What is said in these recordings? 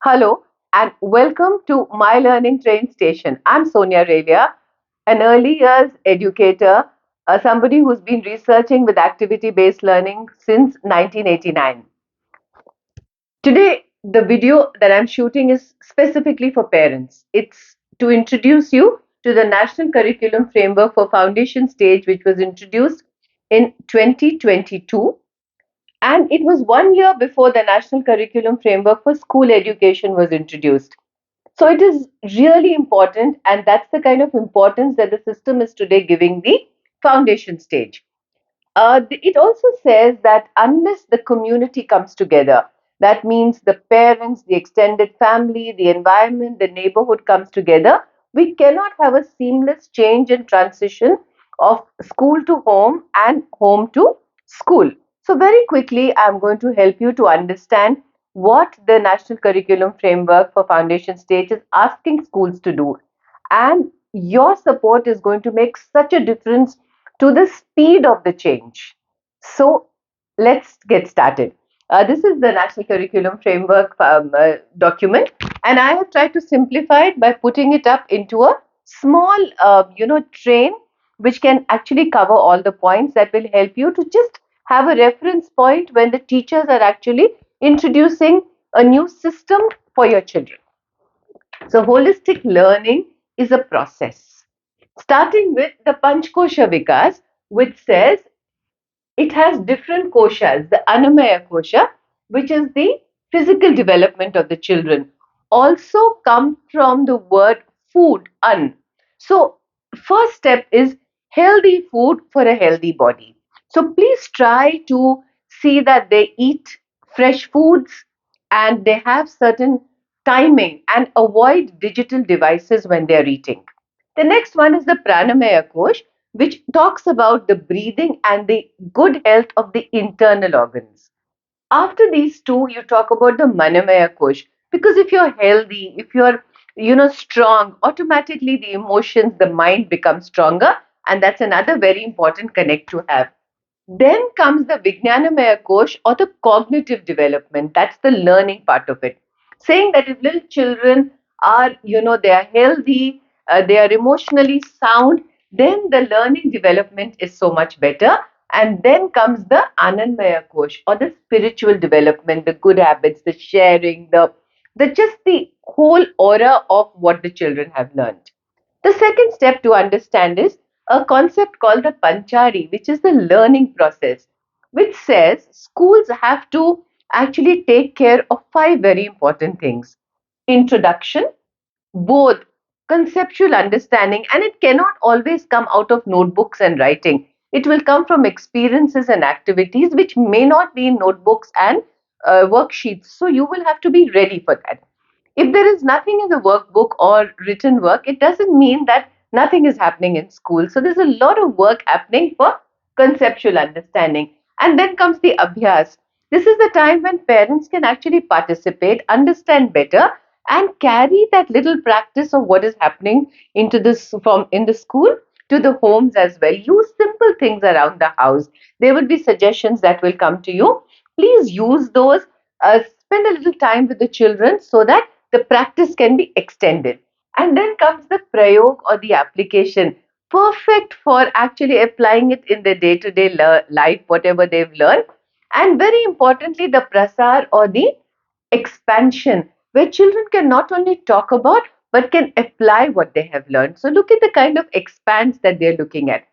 Hello and welcome to My Learning Train Station. I'm Sonia Relia, an early years educator, somebody who's been researching with activity based learning since 1989. Today, the video that I'm shooting is specifically for parents. It's to introduce you to the National Curriculum Framework for Foundation Stage, which was introduced in 2022. And it was 1 year before the National Curriculum Framework for School Education was introduced. So it is really important, and that's the kind of importance that the system is today giving the foundation stage. It also says that unless the community comes together, that means the parents, the extended family, the environment, the neighborhood comes together, we cannot have a seamless change and transition of school to home and home to school. So, very quickly, I'm going to help you to understand what the National Curriculum Framework for Foundation Stage is asking schools to do. And your support is going to make such a difference to the speed of the change. So let's get started. This is the National Curriculum Framework document, and I have tried to simplify it by putting it up into a small, train, which can actually cover all the points that will help you to just have a reference point when the teachers are actually introducing a new system for your children. So, holistic learning is a process, starting with the Panchkosha Vikas, which says it has different koshas. The Annamaya Kosha, which is the physical development of the children, also come from the word food, an. So, first step is healthy food for a healthy body. So, please try to see that they eat fresh foods and they have certain timing and avoid digital devices when they are eating. The next one is the Pranamaya Kosh, which talks about the breathing and the good health of the internal organs. After these two, you talk about the Manamaya Kosh, because if you're healthy, if you're strong, automatically the emotions, the mind becomes stronger, and that's another very important connect to have. Then comes the Vijnanamaya Kosh, or the cognitive development. That's the learning part of it. Saying that if little children are, they are healthy, they are emotionally sound, then the learning development is so much better. And then comes the Anandmaya Kosh, or the spiritual development, the good habits, the sharing, the just the whole aura of what the children have learned. The second step to understand is a concept called the Panchari, which is the learning process, which says schools have to actually take care of five very important things: introduction, both conceptual understanding, and it cannot always come out of notebooks and writing. It will come from experiences and activities which may not be in notebooks and worksheets. So you will have to be ready for that. If there is nothing in the workbook or written work, it doesn't mean that nothing is happening in school. So there's a lot of work happening for conceptual understanding. And then comes the abhyas. This is the time when parents can actually participate, understand better, and carry that little practice of what is happening into this from in the school to the homes as well. Use simple things around the house. There will be suggestions that will come to you. Please use those. Spend a little time with the children so that the practice can be extended. And then comes the prayog, or the application, perfect for actually applying it in their day to day life, whatever they've learned. And very importantly, the prasar, or the expansion, where children can not only talk about but can apply what they have learned. So look at the kind of expanse that they're looking at.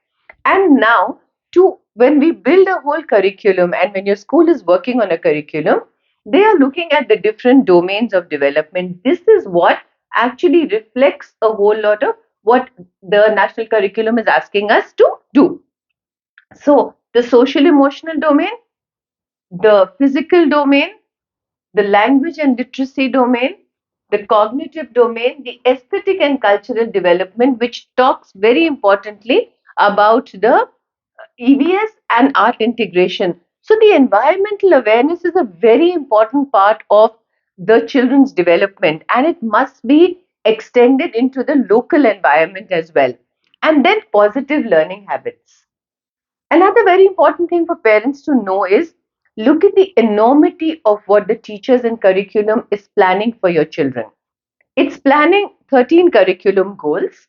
And now, to when we build a whole curriculum, and when your school is working on a curriculum, they are looking at the different domains of development. This is what actually reflects a whole lot of what the national curriculum is asking us to do. So, the social emotional domain, the physical domain, the language and literacy domain, the cognitive domain, the aesthetic and cultural development, which talks very importantly about the EVS and art integration. So, the environmental awareness is a very important part of the children's development, and it must be extended into the local environment as well. And then positive learning habits. Another very important thing for parents to know is Look at the enormity of what the teachers and curriculum is planning for your children. It's planning 13 curriculum goals,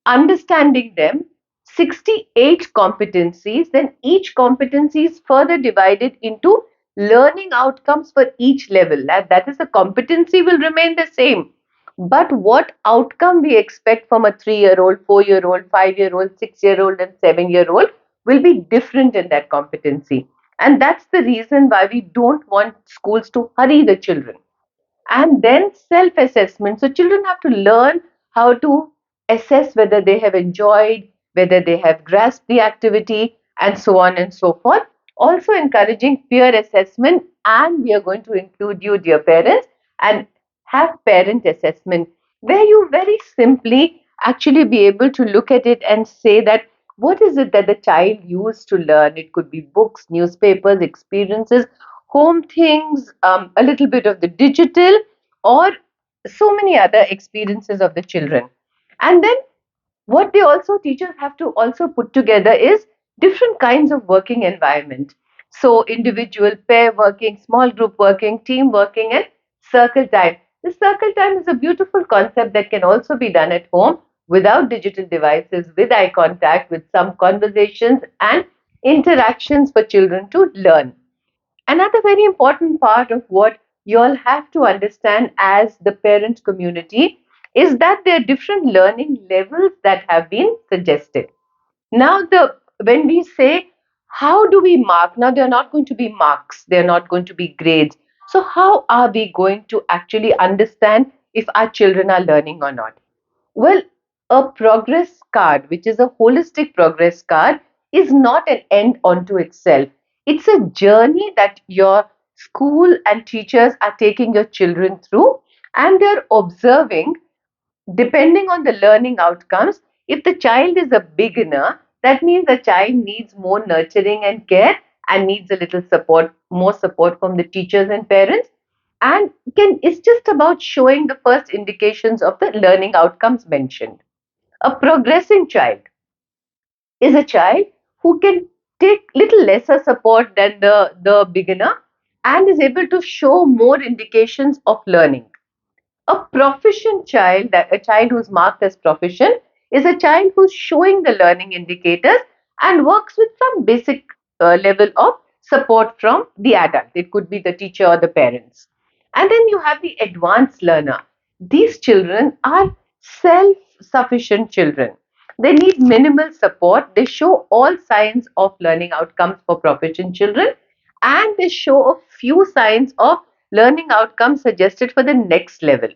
understanding them, 68 competencies, then each competency is further divided into learning outcomes for each level. That is, the competency will remain the same. But what outcome we expect from a 3-year old, 4-year old, 5-year old, 6-year old, and 7-year old will be different in that competency. And that's the reason why we don't want schools to hurry the children. And then self assessment. So children have to learn how to assess whether they have enjoyed, whether they have grasped the activity, and so on and so forth. Also encouraging peer assessment, and we are going to include you, dear parents, and have parent assessment, where you very simply actually be able to look at it and say that what is it that the child used to learn. It could be books, newspapers, experiences, home things, a little bit of the digital, or so many other experiences of the children. And then what they also, teachers have to also put together is different kinds of working environment. So individual, pair working, small group working, team working, and circle time. The circle time is a beautiful concept that can also be done at home without digital devices, with eye contact, with some conversations and interactions for children to learn. Another very important part of what you all have to understand as the parent community is that there are different learning levels that have been suggested. Now, when we say how do we mark, now they're not going to be marks, they're not going to be grades. So, how are we going to actually understand if our children are learning or not? Well, a progress card, which is a holistic progress card, is not an end unto itself. It's a journey that your school and teachers are taking your children through, and they're observing, depending on the learning outcomes. If the child is a beginner, that means the child needs more nurturing and care and needs a little support, more support from the teachers and parents. And it's just about showing the first indications of the learning outcomes mentioned. A progressing child is a child who can take little lesser support than the beginner and is able to show more indications of learning. A proficient child, that a child who's marked as proficient, is a child who's showing the learning indicators and works with some basic level of support from the adult. It could be the teacher or the parents. And then you have the advanced learner. These children are self sufficient children. They need minimal support. They show all signs of learning outcomes for proficient children, and they show a few signs of learning outcomes suggested for the next level.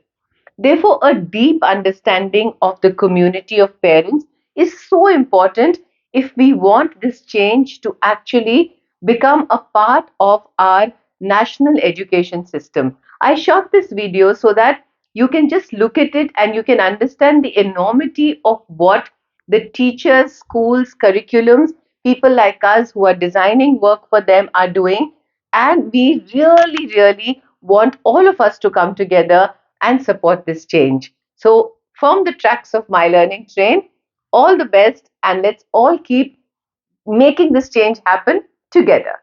Therefore, a deep understanding of the community of parents is so important if we want this change to actually become a part of our national education system. I shot this video so that you can just look at it and you can understand the enormity of what the teachers, schools, curriculums, people like us who are designing work for them are doing. And we really, really want all of us to come together and support this change. So, from the tracks of My Learning Train, all the best, and let's all keep making this change happen together.